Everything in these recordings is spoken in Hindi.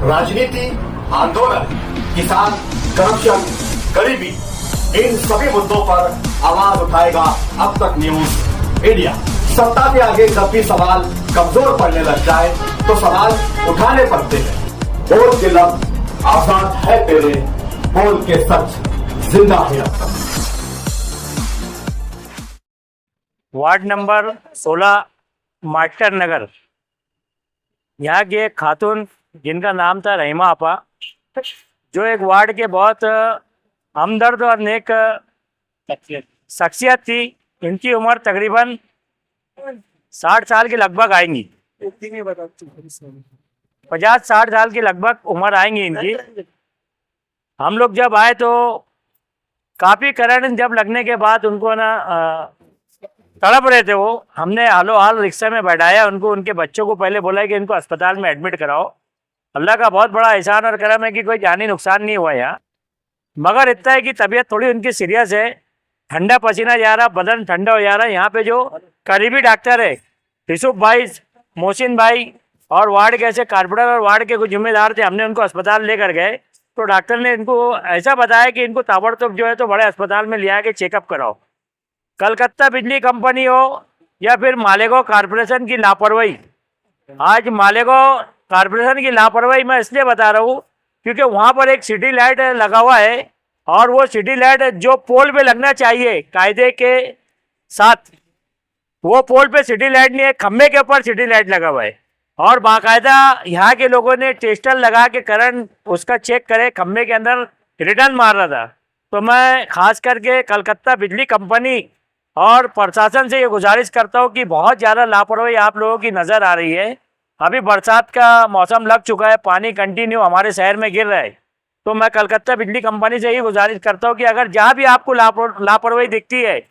राजनीति, आंदोलन, किसान, करप्शन, गरीबी, इन सभी मुद्दों पर आवाज उठाएगा अब तक न्यूज इंडिया। सत्ता के आगे जब भी सवाल कमजोर पड़ने लग जाए तो सवाल उठाने पड़ते हैं। बोल के लफ्ज आजाद है तेरे, बोल के सच जिंदा है अब तक। वार्ड नंबर 16 मास्टर नगर, यहाँ की एक खातून जिनका नाम था रहीमा आपा, जो एक वार्ड के बहुत हमदर्द और नेक शख्सियत थी। इनकी उम्र तकरीबन 60 साल के लगभग आएंगी, 50-60 साल की लगभग उम्र आएंगी इनकी। हम लोग जब आए तो काफ़ी करंट जब लगने के बाद उनको ना तड़प रहे थे वो। हमने हालो हाल रिक्शा में बैठाया उनको, उनके बच्चों को पहले बोला कि इनको अस्पताल में एडमिट कराओ। अल्लाह का बहुत बड़ा एहसान और करम है कि कोई जानी नुकसान नहीं हुआ यहाँ, मगर इतना है कि तबीयत थोड़ी उनकी सीरियस है। ठंडा पसीना जा रहा, बदन ठंडा हो जा रहा है। यहाँ पे जो करीबी डॉक्टर है यूसुफ भाई, मोहसिन भाई और वार्ड के ऐसे कारपोरेटर और वार्ड के कुछ जिम्मेदार थे, हमने उनको अस्पताल लेकर गए तो डॉक्टर ने इनको ऐसा बताया कि इनको ताबड़तोड़ जो है तो बड़े अस्पताल में ले आके चेकअप कराओ। कलकत्ता बिजली कंपनी हो या फिर मालेगांव कारपोरेशन की लापरवाही, आज मालेगांव कारपोरेशन की लापरवाही मैं इसलिए बता रहा हूँ क्योंकि वहाँ पर एक सिटी लाइट लगा हुआ है और वो सिटी लाइट जो पोल पे लगना चाहिए कायदे के साथ, वो पोल पे सिटी लाइट नहीं है, खम्भे के ऊपर सिटी लाइट लगा हुआ है। और बाकायदा यहाँ के लोगों ने टेस्टर लगा के करंट उसका चेक करे, खम्भे के अंदर रिटर्न मार रहा था। तो मैं खास करके कलकत्ता बिजली कंपनी और प्रशासन से ये गुजारिश करता हूँ कि बहुत ज़्यादा लापरवाही आप लोगों की नज़र आ रही है। अभी बरसात का मौसम लग चुका है, पानी कंटिन्यू हमारे शहर में गिर रहा है, तो मैं कलकत्ता बिजली कंपनी से ही गुजारिश करता हूँ कि अगर जहाँ भी आपको लापरवाही दिखती है,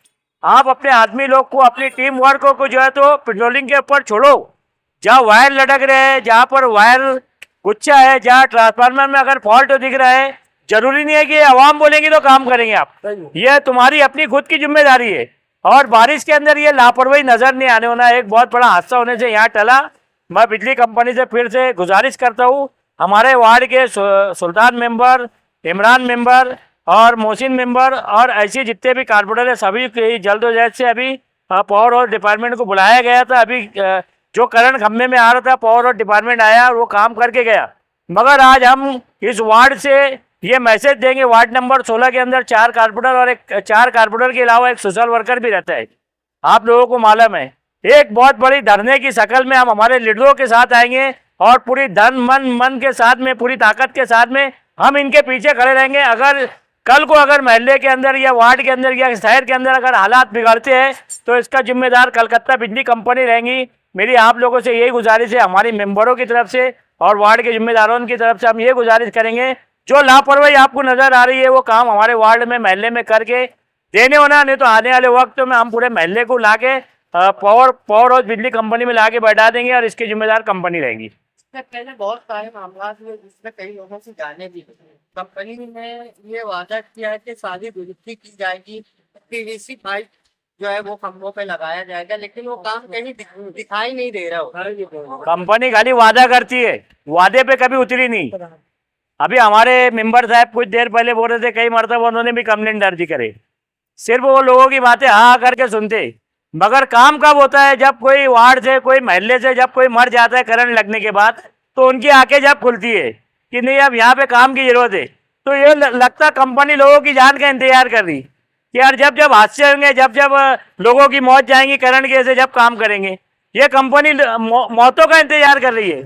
आप अपने आदमी लोग को, अपनी टीम वर्क को जो है तो पेट्रोलिंग के ऊपर छोड़ो। जहाँ वायर लटक रहे हैं, जहाँ पर वायर गुच्छा है, जहाँ ट्रांसफार्मर में अगर फॉल्ट दिख रहा है, जरूरी नहीं है कि आवाम बोलेंगे तो काम करेंगे आप, ये तुम्हारी अपनी खुद की जिम्मेदारी है। और बारिश के अंदर ये लापरवाही नजर नहीं आने होना। एक बहुत बड़ा हादसा होने से यहाँ टला। मैं बिजली कंपनी से फिर से गुजारिश करता हूँ, हमारे वार्ड के सुल्तान मेंबर, इमरान मेंबर और मोहसिन मेंबर और ऐसे जितने भी कारपोरेटर है सभी जल्द से जल्द से अभी पावर और डिपार्टमेंट को बुलाया गया था। अभी जो करंट खम्भे में आ रहा था पावर और डिपार्टमेंट आया और वो काम करके गया। मगर आज हम इस वार्ड से ये मैसेज देंगे, वार्ड नंबर 16 के अंदर 4 कारपोरेटर और 4 कारपोरेटर के अलावा एक सोशल वर्कर भी रहता है, आप लोगों को मालूम है। एक बहुत बड़ी धरने की शक्ल में हम हमारे लीडरों के साथ आएंगे और पूरी धन मन के साथ में, पूरी ताकत के साथ में हम इनके पीछे खड़े रहेंगे। अगर कल को अगर महल्ले के अंदर या वार्ड के अंदर या शहर के अंदर अगर हालात बिगड़ते हैं तो इसका जिम्मेदार कलकत्ता बिजली कंपनी रहेंगी। मेरी आप लोगों से यही गुजारिश है, हमारी मेंबरों की तरफ से और वार्ड के जिम्मेदारों की तरफ से हम ये गुजारिश करेंगे, जो लापरवाही आपको नजर आ रही है वो काम हमारे वार्ड में, महल्ले में करके देने होना। नहीं तो आने वाले वक्त में हम पूरे महल्ले को लाके पावर और बिजली कंपनी में लाके बैठा देंगे और इसकी जिम्मेदार कंपनी रहेगी। इससे पहले बहुत सारे मामला हुए जिसमें कई लोगों से जाने भी, कंपनी ने ये वादा किया है कि सारी दुरुस्ती की जाएगी, पीवीसी पाइप जो है वो खंभों पे लगाया जाएगा, लेकिन वो काम कहीं दिखाई नहीं दे रहा हो। कंपनी खाली वादा करती है, वादे पे कभी उतरी नहीं। अभी हमारे मेंबर साहब कुछ देर पहले बोल रहे थे कई मरतबा उन्होंने भी कंप्लेंट दर्ज करे, सिर्फ वो लोगों की बातें हाँ करके सुनते, मगर काम कब होता है जब कोई वार्ड से, कोई महल्ले से जब कोई मर जाता है करंट लगने के बाद, तो उनकी आंखें जब खुलती है कि नहीं अब यहाँ पे काम की जरूरत है, तो ये लगता कंपनी लोगों की जान का इंतजार कर रही कि यार जब जब हादसे होंगे, जब जब लोगों की मौत जाएंगी करंट के से जब काम करेंगे, ये कंपनी मौतों का इंतजार कर रही है।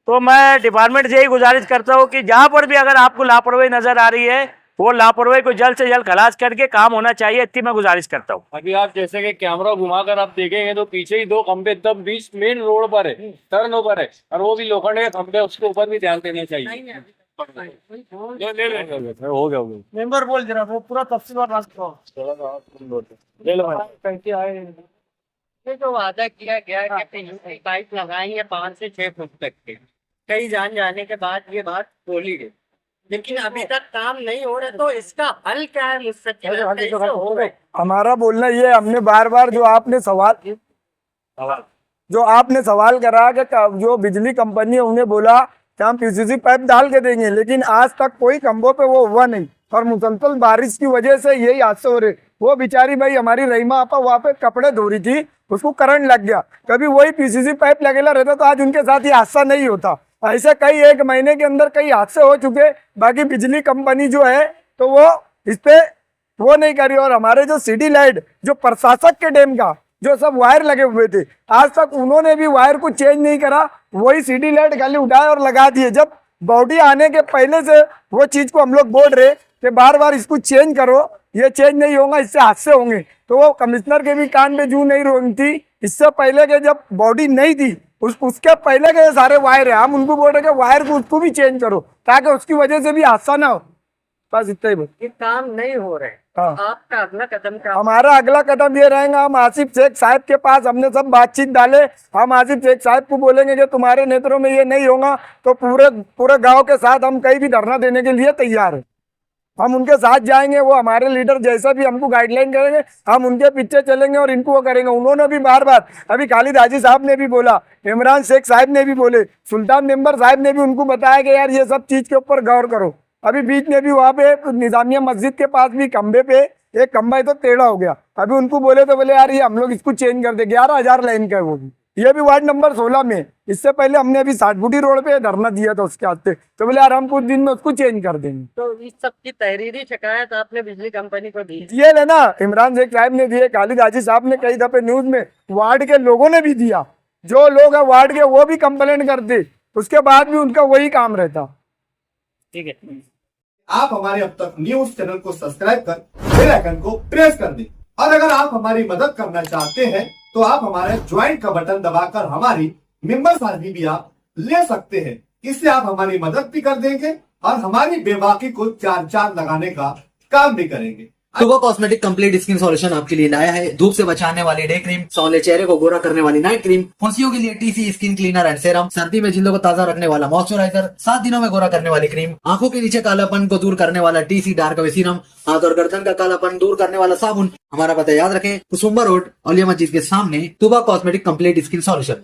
तो मैं डिपार्टमेंट से यही गुजारिश करता हूँ कि जहाँ पर भी अगर आपको लापरवाही नजर आ रही है वो लापरवाही को जल्द से जल्द खलास करके काम होना चाहिए, इतनी मैं गुजारिश करता हूँ। अभी आप जैसे कि कैमरा घुमाकर आप देखेंगे तो पीछे ही 2 खंबे एकदम बीच मेन रोड पर है, टर्न पर है, और वो भी लोखंड के खंबे, उसके ऊपर भी ध्यान देना चाहिए। हो गया मेंबर बोल जरा वो पूरा तफसीलवार ये जो वादा किया गया है कि पीवीसी पाइप लगाएंगे 5 से 6 फुट तक के, कई जान जाने के बाद ये बात बोली गई, लेकिन अभी तक काम नहीं हो रहा, तो इसका हल क्या है मुझसे कैसे हो गए? हमारा बोलना ये, हमने बार बार जो आपने सवाल करा कि जो बिजली कंपनी है उन्हें बोला कि हम पीसीसी पाइप डाल के देंगे, लेकिन आज तक कोई खंभों पे वो हुआ नहीं और मुसलसल बारिश की वजह से यही हादसे हो रहे। वो बेचारी भाई हमारी रहीमा आपा वहाँ पे कपड़े धो रही थी, उसको करंट लग गया, कभी वही पीसीसी पाइप लगेला रहता तो आज उनके साथ ये हादसा नहीं होता। ऐसे कई 1 महीने के अंदर कई हादसे हो चुके। बाकी बिजली कंपनी जो है तो वो इस पे वो नहीं करी। और हमारे जो सिटी लाइट जो प्रशासक के डैम का जो सब वायर लगे हुए थे, आज तक उन्होंने भी वायर को चेंज नहीं करा, वही सिटी लाइट खाली उठाए और लगा दिए। जब बॉडी आने के पहले से वो चीज को हम लोग बोल रहे कि बार बार इसको चेंज करो, ये चेंज नहीं होगा, इससे हादसे होंगे। तो वो कमिश्नर के भी कान पे जू नहीं रोनी थी। इससे पहले के जब बॉडी नहीं थी उसके पहले के सारे वायर है, हम उनको बोल रहे कि वायर को उसको भी चेंज करो ताकि उसकी वजह से भी हादसा ना हो। बस इतना ही। ये काम नहीं हो रहे, हाँ। आपका अगला कदम क्या? हमारा अगला कदम ये रहेगा, हम आसिफ शेख साहब के पास हमने सब बातचीत डाले, हम आसिफ शेख साहब को बोलेंगे कि तुम्हारे नेत्रों में ये नहीं होगा तो पूरे गांव के साथ हम कहीं भी धरना देने के लिए तैयार है। हम उनके साथ जाएंगे, वो हमारे लीडर जैसा भी हमको गाइडलाइन करेंगे हम उनके पीछे चलेंगे और इनको वो करेंगे। उन्होंने भी बार बार, अभी खालिद हाजी साहब ने भी बोला, इमरान शेख साहब ने भी बोले, सुल्तान मेंबर साहब ने भी उनको बताया कि यार ये सब चीज के ऊपर गौर करो। अभी बीच में भी वहाँ पे निजामिया मस्जिद के पास भी खंबे पे एक खंबा तो टेढ़ा हो गया, अभी उनको बोले तो बोले यार ये हम लोग इसको चेंज कर दे। 11,000 लाइन का है वो भी, ये भी वार्ड नंबर 16 में। इससे पहले हमने अभी 60 फुटी रोड पे धरना दिया था उसके हाथ, तो बोले यार हम कुछ दिन में उसको चेंज कर देंगे। तो इस सब की तहरीरी शिकायत आपने बिजली कंपनी को दी? दिए लेना, इमरान शेख साहब ने दिए, खालिद हाजी साहब ने कई दफे न्यूज में, वार्ड के लोगों ने भी दिया, जो लोग है वार्ड के वो भी कंप्लेंट करते, उसके बाद भी उनका वही काम रहता। ठीक है। आप हमारे अब तक न्यूज चैनल को सब्सक्राइब कर बेल आइकन को प्रेस कर दें। और अगर आप हमारी मदद करना चाहते हैं तो आप हमारे ज्वाइन का बटन दबाकर हमारी मेंबर साथी भी आप ले सकते हैं। इससे आप हमारी मदद भी कर देंगे और हमारी बेबाकी को चार लगाने का काम भी करेंगे। तुबा कॉस्मेटिक कंप्लीट स्किन सॉल्यूशन आपके लिए लाया है धूप से बचाने वाली डे क्रीम, सौंले चेहरे को गोरा करने वाली नाइट क्रीम, फुंसियों के लिए TC skin cleaner and serum, सर्दी में जिल्दों को ताजा रखने वाला मॉइस्चराइजर, 7 दिनों में गोरा करने वाली क्रीम, आंखों के नीचे कालापन को दूर करने वाला टीसी डार्क वे सीरम, हाथ और गर्दन का कालापन दूर करने वाला साबुन। हमारा पता याद रखें, कुसुम्बा रोड, औलिया मस्जिद के सामने, तुबा कॉस्मेटिक कंप्लीट स्किन सॉल्यूशन।